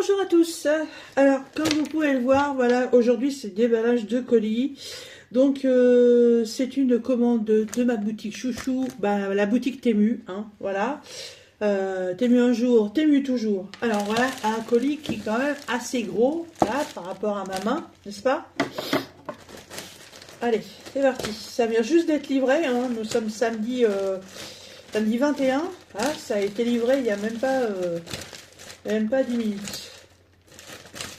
Bonjour à tous. Alors, comme vous pouvez le voir, voilà, aujourd'hui c'est déballage de colis. Donc, c'est une commande de ma boutique chouchou, la boutique Temu, hein, voilà. Temu un jour, Temu toujours. Alors voilà, un colis qui est quand même assez gros, là, par rapport à ma main, n'est-ce pas? Allez, c'est parti. Ça vient juste d'être livré, hein. Nous sommes samedi 21. Voilà, ça a été livré il n'y a même pas 10 minutes.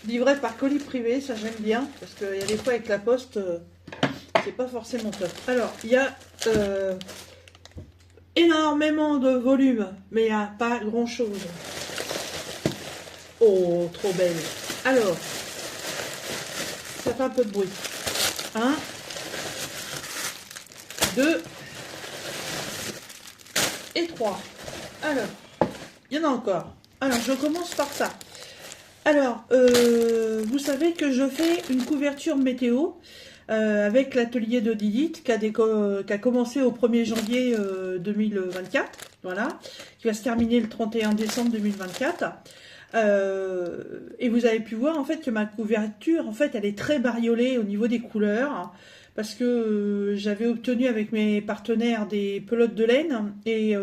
Livré par colis privé, ça j'aime bien, parce qu'il y a des fois avec la poste, c'est pas forcément top. Alors, il y a énormément de volume, mais il n'y a pas grand chose. Oh, trop belle. Alors, ça fait un peu de bruit. 1, 2 et 3. Alors, il y en a encore. Alors, je commence par ça. Alors, vous savez que je fais une couverture météo avec l'atelier de Didit qui a commencé au 1er janvier 2024, voilà, qui va se terminer le 31 décembre 2024. Et vous avez pu voir en fait que ma couverture, en fait, elle est très bariolée au niveau des couleurs, parce que j'avais obtenu avec mes partenaires des pelotes de laine et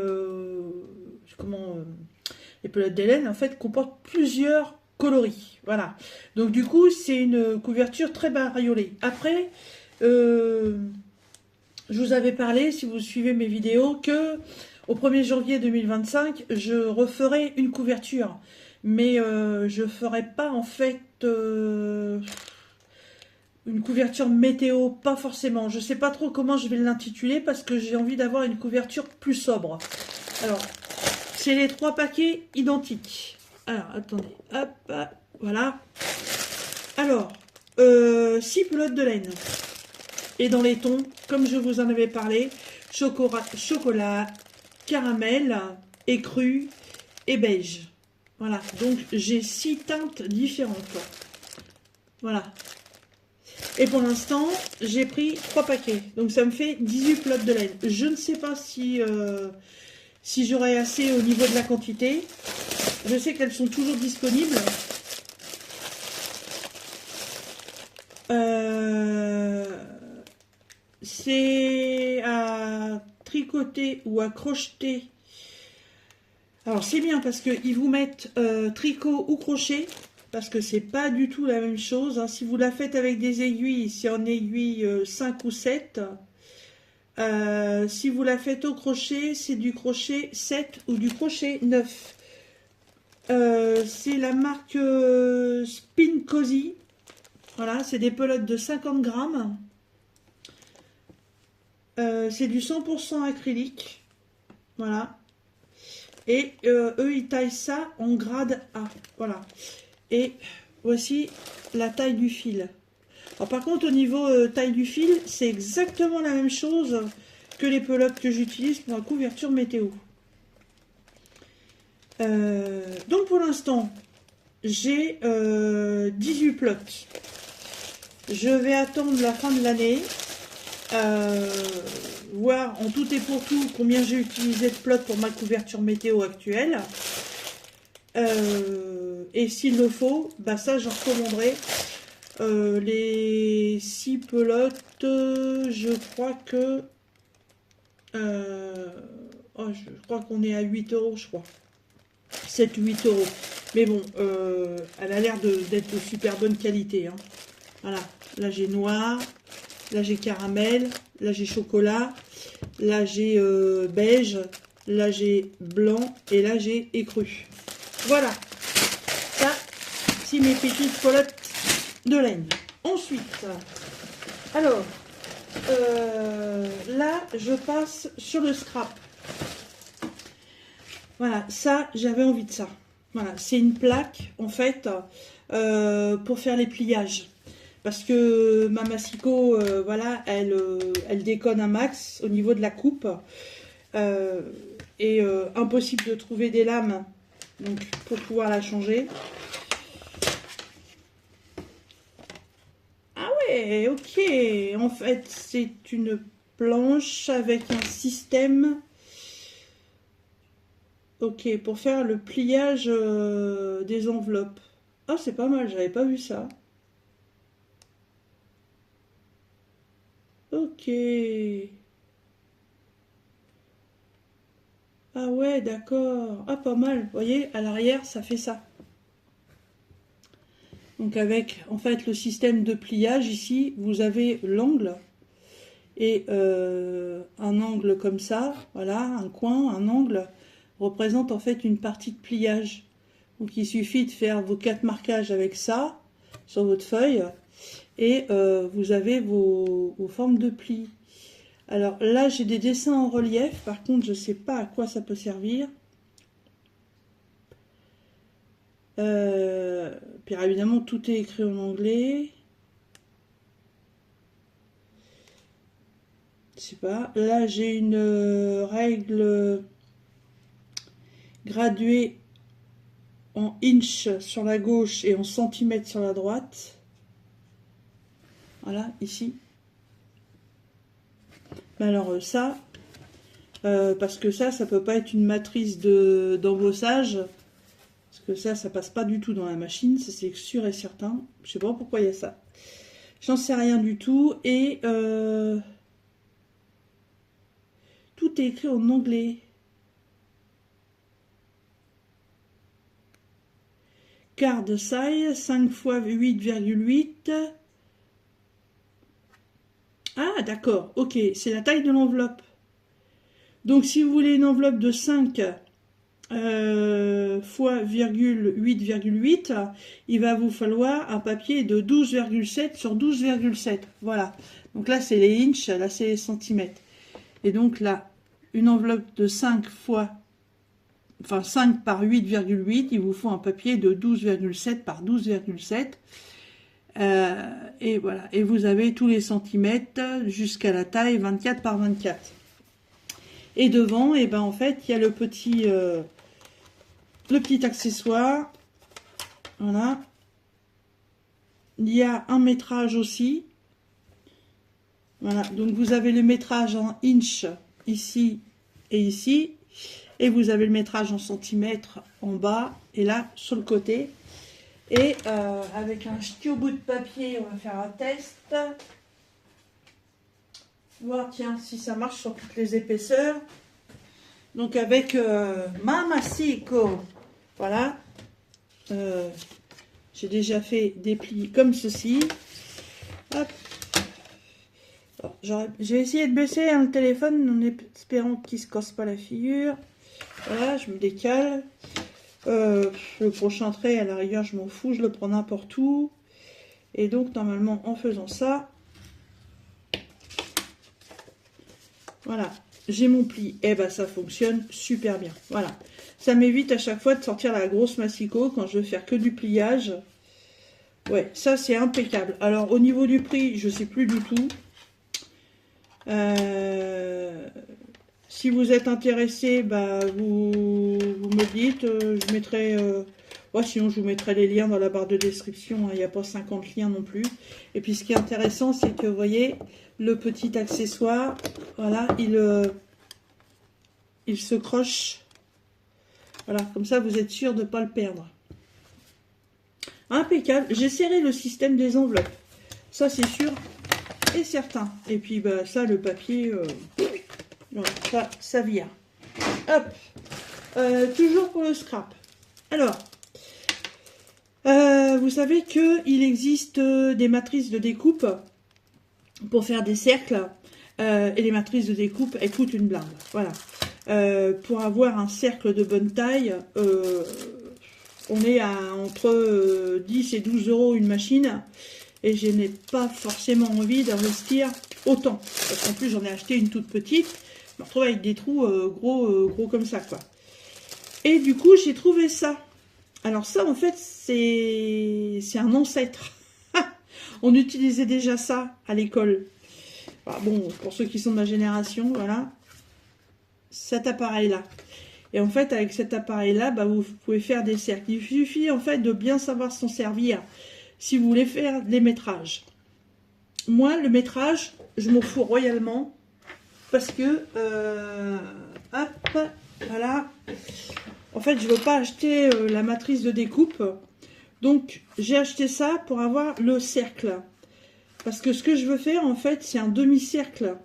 les pelotes de laine en fait comportent plusieurs coloris, voilà. Donc du coup, c'est une couverture très bariolée. Après, je vous avais parlé, si vous suivez mes vidéos, que au 1er janvier 2025, je referai une couverture. Mais je ne ferai pas en fait une couverture météo, pas forcément. Je ne sais pas trop comment je vais l'intituler parce que j'ai envie d'avoir une couverture plus sobre. Alors, c'est les 3 paquets identiques. Alors, attendez, hop, voilà. Alors, 6 pelotes de laine. Et dans les tons, comme je vous en avais parlé, chocolat, caramel, écru et beige. Voilà, donc j'ai 6 teintes différentes. Voilà. Et pour l'instant, j'ai pris 3 paquets. Donc ça me fait 18 pelotes de laine. Je ne sais pas si j'aurai assez au niveau de la quantité. Je sais qu'elles sont toujours disponibles. C'est à tricoter ou à crocheter. Alors c'est bien parce qu'ils vous mettent tricot ou crochet, parce que c'est pas du tout la même chose, hein. Si vous la faites avec des aiguilles, c'est en aiguille 5 ou 7. Si vous la faites au crochet, c'est du crochet 7 ou du crochet 9. C'est la marque Spin Cozy. Voilà, c'est des pelotes de 50 grammes. C'est du 100% acrylique. Voilà. Et eux, ils taillent ça en grade A. Voilà. Et voici la taille du fil. Alors, par contre, au niveau taille du fil, c'est exactement la même chose que les pelotes que j'utilise pour la couverture météo. Donc, pour l'instant, j'ai 18 plots. Je vais attendre la fin de l'année. Voir en tout et pour tout combien j'ai utilisé de plots pour ma couverture météo actuelle. Et s'il le faut, ça j'en recommanderai. Les 6 pelotes, je crois que je crois qu'on est à 8 €, je crois. 7 ou 8 €. Mais bon, elle a l'air d'être de super bonne qualité, hein. Voilà, là j'ai noir. Là j'ai caramel, là j'ai chocolat, là j'ai beige, là j'ai blanc et là j'ai écru. Voilà, ça c'est mes petites pelotes de laine. Ensuite, alors, là je passe sur le scrap. Voilà, ça j'avais envie de ça. Voilà, c'est une plaque en fait pour faire les pliages. Parce que ma massicot, voilà, elle déconne un max au niveau de la coupe. Et impossible de trouver des lames donc, pour pouvoir la changer. Ah ouais, ok. En fait, c'est une planche avec un système. Ok, pour faire le pliage des enveloppes. Ah, c'est pas mal, j'avais pas vu ça. Ok. Ah ouais, d'accord. Ah, pas mal. Vous voyez, à l'arrière, ça fait ça. Donc avec, en fait, le système de pliage, ici, vous avez l'angle. Et un angle comme ça, voilà, un coin, un angle, représente en fait une partie de pliage. Donc il suffit de faire vos 4 marquages avec ça, sur votre feuille, et vous avez vos formes de plis. Alors là, j'ai des dessins en relief, par contre, je ne sais pas à quoi ça peut servir. Puis évidemment, tout est écrit en anglais. Je sais pas. Là, j'ai une règle graduée en inch sur la gauche et en centimètres sur la droite. Voilà, ici. Mais alors ça, parce que ça peut pas être une matrice d'embossage. Parce que ça passe pas du tout dans la machine, ça c'est sûr et certain. Je sais pas pourquoi il y a ça. J'en sais rien du tout. Et tout est écrit en anglais. Card size, 5 x 8,8. Ah, d'accord, ok, c'est la taille de l'enveloppe. Donc, si vous voulez une enveloppe de 5 x 8,8, il va vous falloir un papier de 12,7 sur 12,7. Voilà. Donc là, c'est les inches, là, c'est les centimètres. Et donc là, une enveloppe de 5 par 8,8, il vous faut un papier de 12,7 par 12,7. Et voilà, et vous avez tous les centimètres jusqu'à la taille 24 par 24. Et devant, et ben en fait, il y a le petit accessoire. Voilà. Il y a un métrage aussi. Voilà, donc vous avez le métrage en inch ici et ici. Et vous avez le métrage en centimètres en bas et là sur le côté. Et avec un stylo bout de papier, on va faire un test. Voir, tiens, si ça marche sur toutes les épaisseurs. Donc avec Mamasico, voilà. J'ai déjà fait des plis comme ceci. Hop. Je vais essayer de baisser le téléphone en espérant qu'il ne se casse pas la figure. Voilà, je me décale. Le prochain trait, à la rigueur, je m'en fous, je le prends n'importe où. Et donc, normalement, en faisant ça, voilà, j'ai mon pli. Et ben, ça fonctionne super bien. Voilà, ça m'évite à chaque fois de sortir la grosse massicot quand je veux faire que du pliage. Ouais, ça, c'est impeccable. Alors, au niveau du prix, je sais plus du tout. Si vous êtes intéressé, bah, vous me dites, je mettrai, sinon je vous mettrai les liens dans la barre de description, hein, il n'y a pas 50 liens non plus. Et puis ce qui est intéressant, c'est que vous voyez, le petit accessoire, voilà, il se croche. Voilà, comme ça vous êtes sûr de ne pas le perdre. Impeccable, j'ai serré le système des enveloppes, ça c'est sûr et certain. Et puis bah, ça, le papier... voilà, ça vient. Hop. Toujours pour le scrap. Alors, vous savez qu'il existe des matrices de découpe pour faire des cercles. Et les matrices de découpe, elles coûtent une blinde. Voilà. Pour avoir un cercle de bonne taille, on est à entre 10 et 12 euros une machine. Et je n'ai pas forcément envie d'investir autant. Parce qu'en plus, j'en ai acheté une toute petite. Je me retrouve avec des trous gros comme ça, quoi. Et du coup, j'ai trouvé ça. Alors ça, en fait, c'est un ancêtre. On utilisait déjà ça à l'école. Enfin, bon, pour ceux qui sont de ma génération, voilà. Cet appareil-là. Et en fait, avec cet appareil-là, bah, vous pouvez faire des cercles. Il suffit, en fait, de bien savoir s'en servir si vous voulez faire des métrages. Moi, le métrage, je m'en fous royalement. Parce que, hop, voilà. En fait, je ne veux pas acheter la matrice de découpe Donc, j'ai acheté ça pour avoir le cercle. Parce que ce que je veux faire, en fait, c'est un demi-cercle.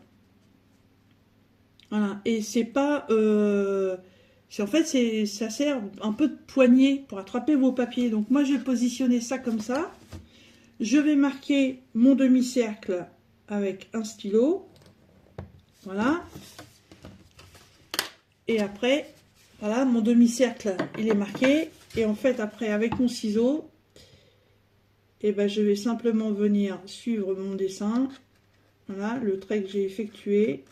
Voilà. Et c'est pas... en fait, ça sert un peu de poignée pour attraper vos papiers. Donc, moi, je vais positionner ça comme ça. Je vais marquer mon demi-cercle avec un stylo. Voilà. Et après, voilà, mon demi-cercle, il est marqué. Et en fait, après, avec mon ciseau, et ben, je vais simplement venir suivre mon dessin. Voilà, le trait que j'ai effectué.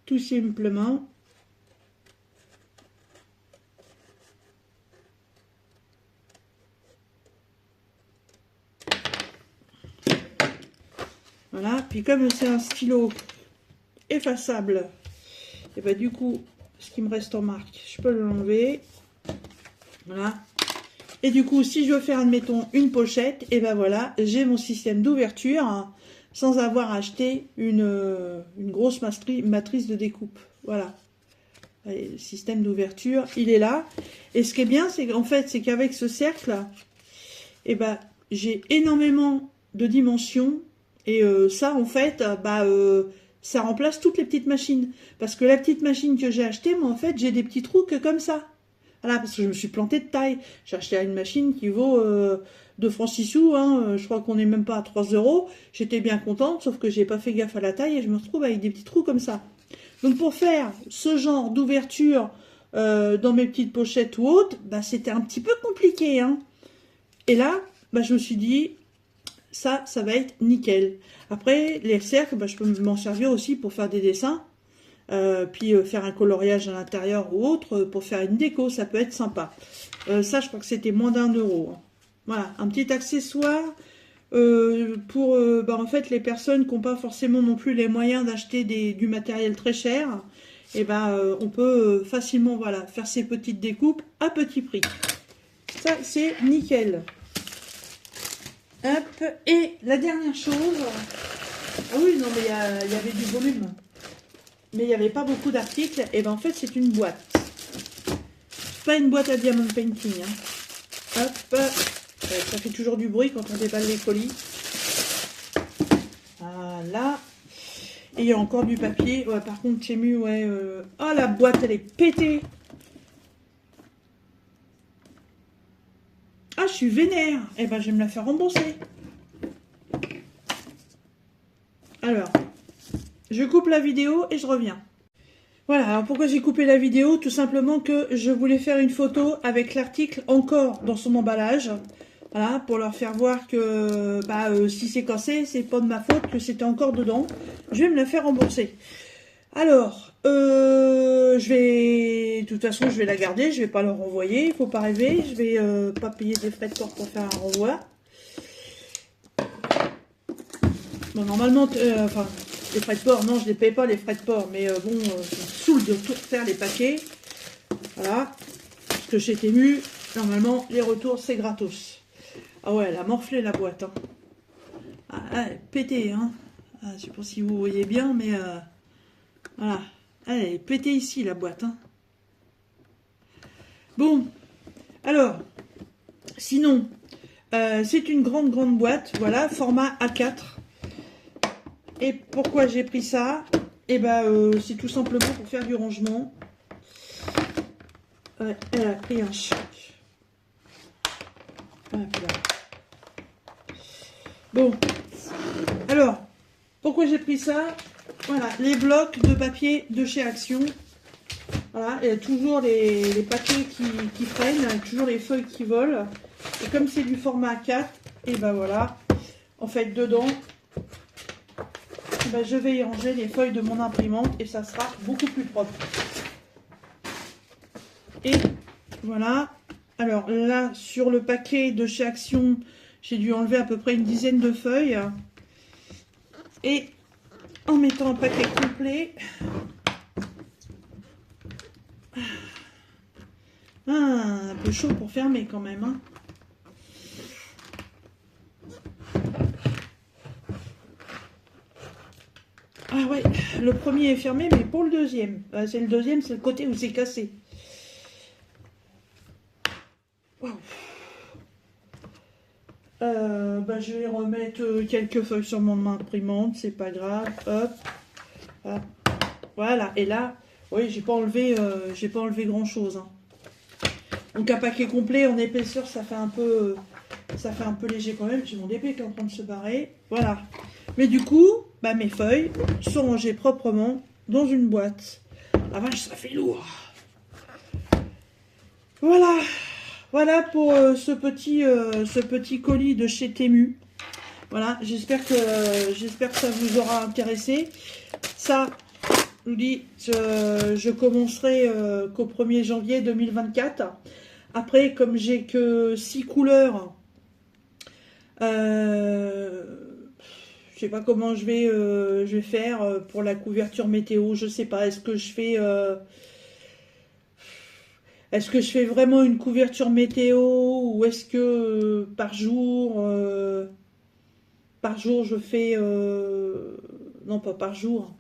Tout simplement. Voilà, puis comme c'est un stylo effaçable, et ben du coup, ce qui me reste en marque, je peux l'enlever. Voilà. Et du coup, si je veux faire, admettons, une pochette, et ben voilà, j'ai mon système d'ouverture hein, sans avoir acheté une grosse matrice de découpe. Voilà. Et le système d'ouverture, il est là. Et ce qui est bien, c'est qu'en fait, c'est qu'avec ce cercle, et ben, j'ai énormément de dimensions. Et ça, en fait, ça remplace toutes les petites machines. Parce que la petite machine que j'ai achetée, moi, en fait, j'ai des petits trous que comme ça. Voilà, parce que je me suis plantée de taille. J'ai acheté une machine qui vaut 2 francs 6 sous. Hein, je crois qu'on n'est même pas à 3 €. J'étais bien contente, sauf que j'ai pas fait gaffe à la taille et je me retrouve avec des petits trous comme ça. Donc, pour faire ce genre d'ouverture dans mes petites pochettes ou autres, bah, c'était un petit peu compliqué. Hein. Et là, bah, je me suis dit... ça va être nickel. Après, les cercles, bah, je peux m'en servir aussi pour faire des dessins. Puis faire un coloriage à l'intérieur ou autre pour faire une déco, ça peut être sympa. Ça, je crois que c'était moins d'1 €. Hein. Voilà, un petit accessoire pour en fait les personnes qui n'ont pas forcément non plus les moyens d'acheter du matériel très cher. Et on peut facilement voilà, faire ces petites découpes à petit prix. Ça, c'est nickel. Hop, et la dernière chose, ah oui, non, mais il y avait du volume, mais il n'y avait pas beaucoup d'articles, et ben en fait, c'est une boîte. Pas une boîte à diamond painting. Hein. Hop, ça fait toujours du bruit quand on déballe les colis. Voilà. Et il y a encore du papier. Ouais, par contre, chez Mu, ouais. Oh, la boîte, elle est pétée. Ah, je suis vénère. Eh ben, je vais me la faire rembourser. Alors, je coupe la vidéo et je reviens. Voilà, alors pourquoi j'ai coupé la vidéo? Tout simplement que je voulais faire une photo avec l'article encore dans son emballage. Voilà, pour leur faire voir que si c'est cassé, c'est pas de ma faute, que c'était encore dedans. Je vais me la faire rembourser. Alors, de toute façon, je vais la garder, je vais pas leur renvoyer, il faut pas rêver, je vais pas payer des frais de port pour faire un renvoi. Bon, normalement, les frais de port, non, je les paye pas les frais de port, mais bon, je me saoule de tout refaire les paquets. Voilà, parce que chez Temu, normalement, les retours, c'est gratos. Ah ouais, elle a morflé la boîte. Hein. Ah, elle est pétée, hein. Ah, je sais pas si vous voyez bien, mais voilà. Elle est pétée ici, la boîte. Hein. Bon, alors, sinon, c'est une grande boîte, voilà, format A4. Et pourquoi j'ai pris ça? Et c'est tout simplement pour faire du rangement. Elle a pris un choc. Voilà. Bon, alors, pourquoi j'ai pris ça? Voilà, les blocs de papier de chez Action. Voilà, il y a toujours les papiers qui freinent, toujours les feuilles qui volent. Et comme c'est du format A4, et voilà, en fait, dedans, je vais y ranger les feuilles de mon imprimante et ça sera beaucoup plus propre. Et voilà, alors là, sur le paquet de chez Action, j'ai dû enlever à peu près une dizaine de feuilles. Et en mettant un paquet complet, un peu chaud pour fermer quand même. Hein. Ah ouais, le premier est fermé, mais pour le deuxième. C'est le deuxième, c'est le côté où c'est cassé. Wow. Je vais remettre quelques feuilles sur mon imprimante, c'est pas grave. Hop, hop. Voilà. Et là, oui, j'ai pas enlevé grand chose. Hein. Donc un paquet complet en épaisseur, ça fait un peu léger quand même. J'ai mon épée qui est en train de se barrer. Voilà. Mais du coup, mes feuilles sont rangées proprement dans une boîte. Ah vache, ça fait lourd. Voilà. Voilà pour ce petit colis de chez Temu. Voilà, j'espère que ça vous aura intéressé. Ça, je vous dis, je commencerai qu'au 1er janvier 2024. Après, comme j'ai que 6 couleurs, je sais pas comment je vais faire pour la couverture météo. Je sais pas, est-ce que je fais vraiment une couverture météo ou est-ce que par jour je fais non pas par jour.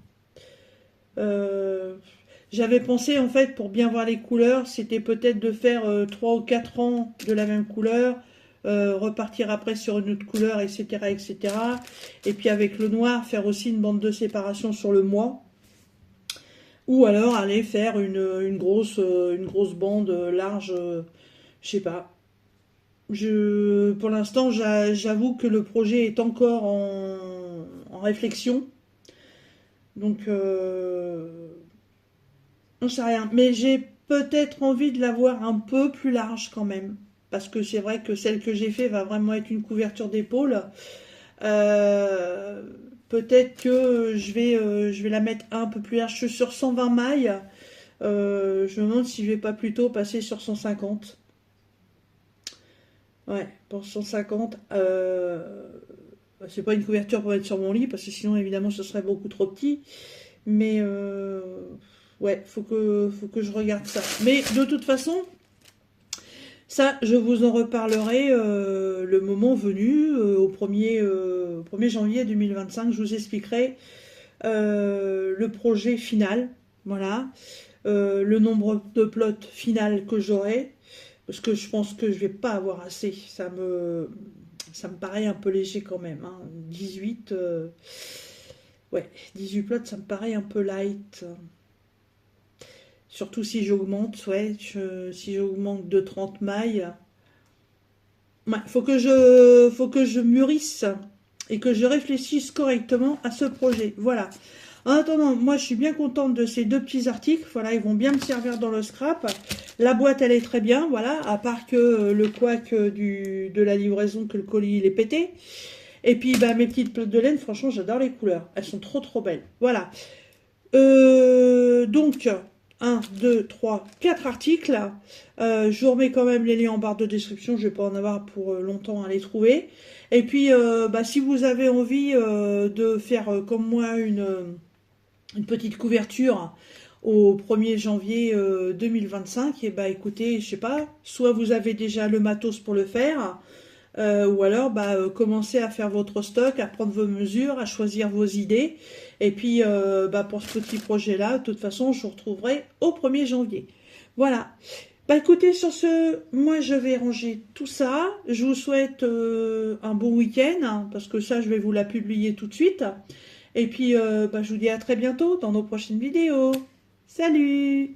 J'avais pensé en fait pour bien voir les couleurs, c'était peut-être de faire 3 ou 4 rangs de la même couleur, repartir après sur une autre couleur, etc., etc. Et puis avec le noir, faire aussi une bande de séparation sur le mois. Ou alors aller faire une grosse bande large, je sais pas. Pour l'instant, j'avoue que le projet est encore en réflexion. Donc, on sait rien. Mais j'ai peut-être envie de l'avoir un peu plus large quand même. Parce que c'est vrai que celle que j'ai fait va vraiment être une couverture d'épaule. Peut-être que je vais la mettre un peu plus large. Je suis sur 120 mailles. Je me demande si je vais pas plutôt passer sur 150. Ouais, pour 150. C'est pas une couverture pour mettre sur mon lit, parce que sinon, évidemment, ce serait beaucoup trop petit. Mais ouais, faut que je regarde ça. Mais de toute façon, ça, je vous en reparlerai le moment venu, au 1er janvier 2025. Je vous expliquerai le projet final, voilà, le nombre de plots final que j'aurai, parce que je pense que je vais pas avoir assez. Ça me paraît un peu léger quand même. Hein. 18, ouais, 18 plots, ça me paraît un peu light. Surtout si j'augmente, ouais, si j'augmente de 30 mailles. Ouais, faut que je mûrisse et que je réfléchisse correctement à ce projet. Voilà. En attendant, moi je suis bien contente de ces deux petits articles. Voilà, ils vont bien me servir dans le scrap. La boîte elle est très bien, voilà, à part que le couac de la livraison, que le colis il est pété. Et puis mes petites plaques de laine, franchement j'adore les couleurs. Elles sont trop belles. Voilà. Donc, 1, 2, 3, 4 articles. Je vous remets quand même les liens en barre de description. Je ne vais pas en avoir pour longtemps à les trouver. Et puis, si vous avez envie de faire comme moi une petite couverture au 1er janvier 2025, et écoutez, je sais pas, soit vous avez déjà le matos pour le faire, ou alors commencez à faire votre stock, à prendre vos mesures, à choisir vos idées. Et puis pour ce petit projet là, de toute façon je vous retrouverai au 1er janvier. Voilà. Écoutez, sur ce, moi je vais ranger tout ça. Je vous souhaite un bon week-end, hein, parce que ça je vais vous la publier tout de suite. Et puis je vous dis à très bientôt dans nos prochaines vidéos. Salut!